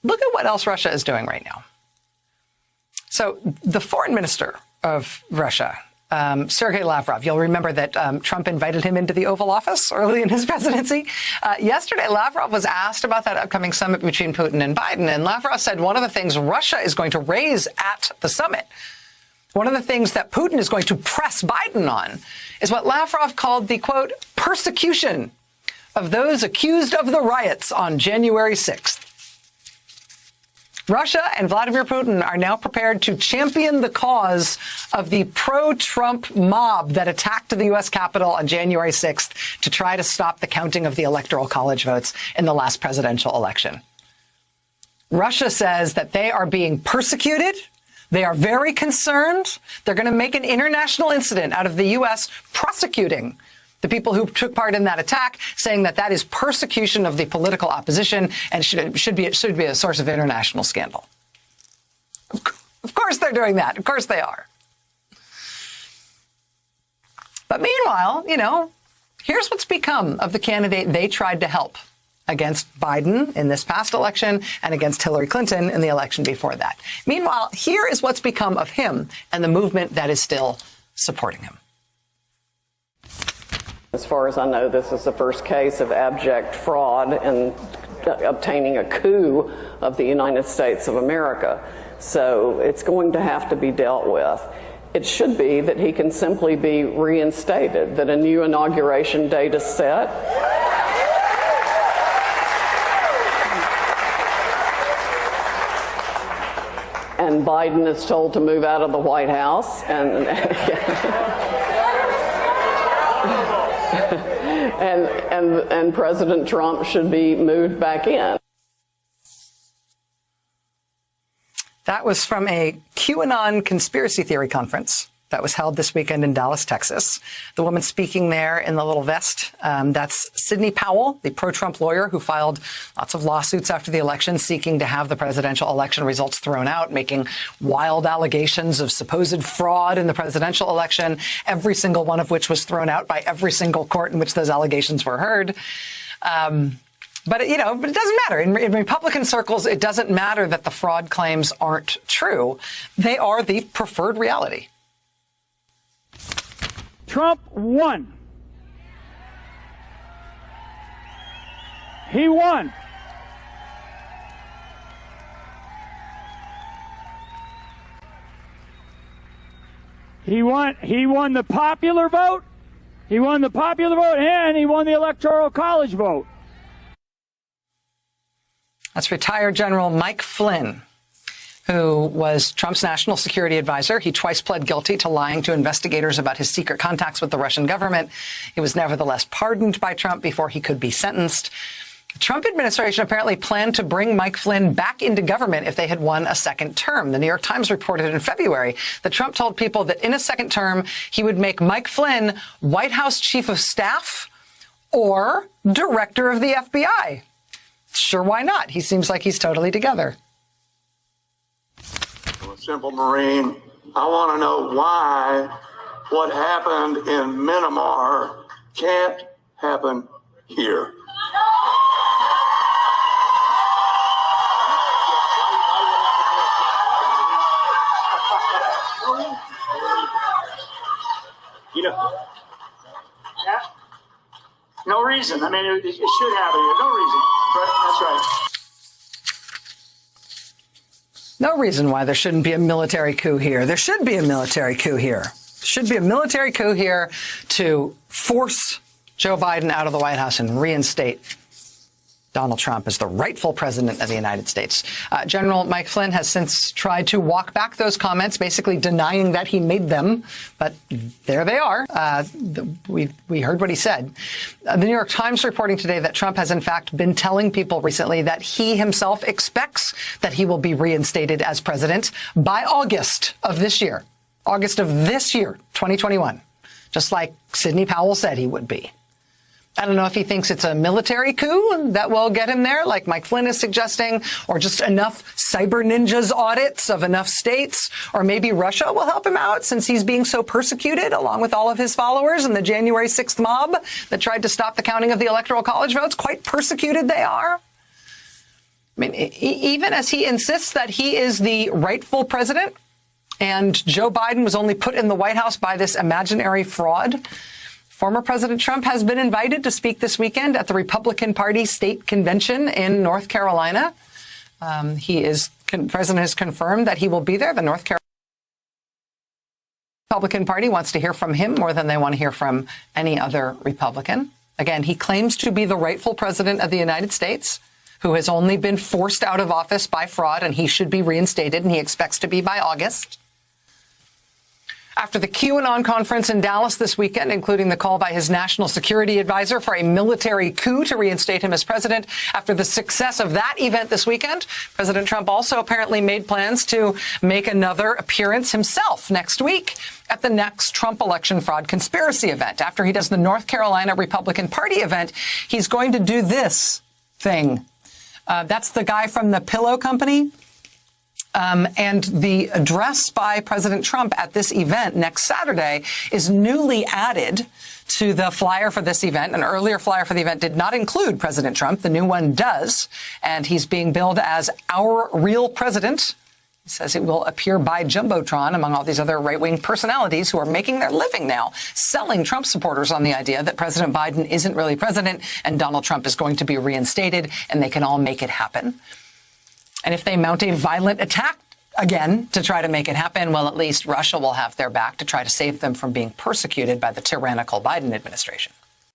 look at what else Russia is doing right now. So the foreign minister of Russia, Sergei Lavrov, you'll remember that Trump invited him into the Oval Office early in his presidency. Yesterday, Lavrov was asked about that upcoming summit between Putin and Biden, and Lavrov said one of the things Russia is going to raise at the summit, one of the things that Putin is going to press Biden on, is what Lavrov called the, quote, persecution of those accused of the riots on January 6th. Russia and Vladimir Putin are now prepared to champion the cause of the pro-Trump mob that attacked the U.S. Capitol on January 6th to try to stop the counting of the Electoral College votes in the last presidential election. Russia says that they are being persecuted. They are very concerned. They're going to make an international incident out of the U.S. prosecuting the people who took part in that attack, saying that that is persecution of the political opposition and should be a source of international scandal. Of course they're doing that. Of course they are. But meanwhile, here's what's become of the candidate they tried to help against Biden in this past election and against Hillary Clinton in the election before that. Meanwhile, here is what's become of him and the movement that is still supporting him. As far as I know, this is the first case of abject fraud and obtaining a coup of the United States of America. So it's going to have to be dealt with. It should be that he can simply be reinstated, that a new inauguration date is set. And Biden is told to move out of the White House and and President Trump should be moved back in. That was from a QAnon conspiracy theory conference that was held this weekend in Dallas, Texas. The woman speaking there in the little vest, that's Sidney Powell, the pro-Trump lawyer who filed lots of lawsuits after the election seeking to have the presidential election results thrown out, making wild allegations of supposed fraud in the presidential election, every single one of which was thrown out by every single court in which those allegations were heard. But it doesn't matter. In Republican circles, it doesn't matter that the fraud claims aren't true. They are the preferred reality. Trump won. He won. He won the popular vote. He won the popular vote and he won the Electoral College vote. That's retired General Mike Flynn, who was Trump's national security advisor. He twice pled guilty to lying to investigators about his secret contacts with the Russian government. He was nevertheless pardoned by Trump before he could be sentenced. The Trump administration apparently planned to bring Mike Flynn back into government if they had won a second term. The New York Times reported in February that Trump told people that in a second term, he would make Mike Flynn White House chief of staff or director of the FBI. Sure, why not? He seems like he's totally together. I'm a simple Marine. I want to know why what happened in Myanmar can't happen here. No reason. I mean, it should happen here. No reason. That's right. No reason why there shouldn't be a military coup here. There should be a military coup here. There should be a military coup here to force Joe Biden out of the White House and reinstate Donald Trump as the rightful president of the United States. General Mike Flynn has since tried to walk back those comments, basically denying that he made them. But there they are. We heard what he said. The New York Times reporting today that Trump has, in fact, been telling people recently that he himself expects that he will be reinstated as president by August of this year. August of this year, 2021, just like Sidney Powell said he would be. I don't know if he thinks it's a military coup that will get him there, like Mike Flynn is suggesting, or just enough cyber ninjas audits of enough states, or maybe Russia will help him out since he's being so persecuted along with all of his followers and the January 6th mob that tried to stop the counting of the Electoral College votes. Quite persecuted they are. I mean, even as he insists that he is the rightful president and Joe Biden was only put in the White House by this imaginary fraud, former President Trump has been invited to speak this weekend at the Republican Party state convention in North Carolina. The president has confirmed that he will be there. The North Carolina Republican Party wants to hear from him more than they want to hear from any other Republican. Again, he claims to be the rightful president of the United States, who has only been forced out of office by fraud, and he should be reinstated, and he expects to be by August. After the QAnon conference in Dallas this weekend, including the call by his national security advisor for a military coup to reinstate him as president, after the success of that event this weekend, President Trump also apparently made plans to make another appearance himself next week at the next Trump election fraud conspiracy event. After he does the North Carolina Republican Party event, he's going to do this thing. That's the guy from the pillow company. And the address by President Trump at this event next Saturday is newly added to the flyer for this event. An earlier flyer for the event did not include President Trump. The new one does. And he's being billed as our real president. He says it will appear by Jumbotron among all these other right-wing personalities who are making their living now selling Trump supporters on the idea that President Biden isn't really president and Donald Trump is going to be reinstated and they can all make it happen. And if they mount a violent attack again to try to make it happen, well, at least Russia will have their back to try to save them from being persecuted by the tyrannical Biden administration.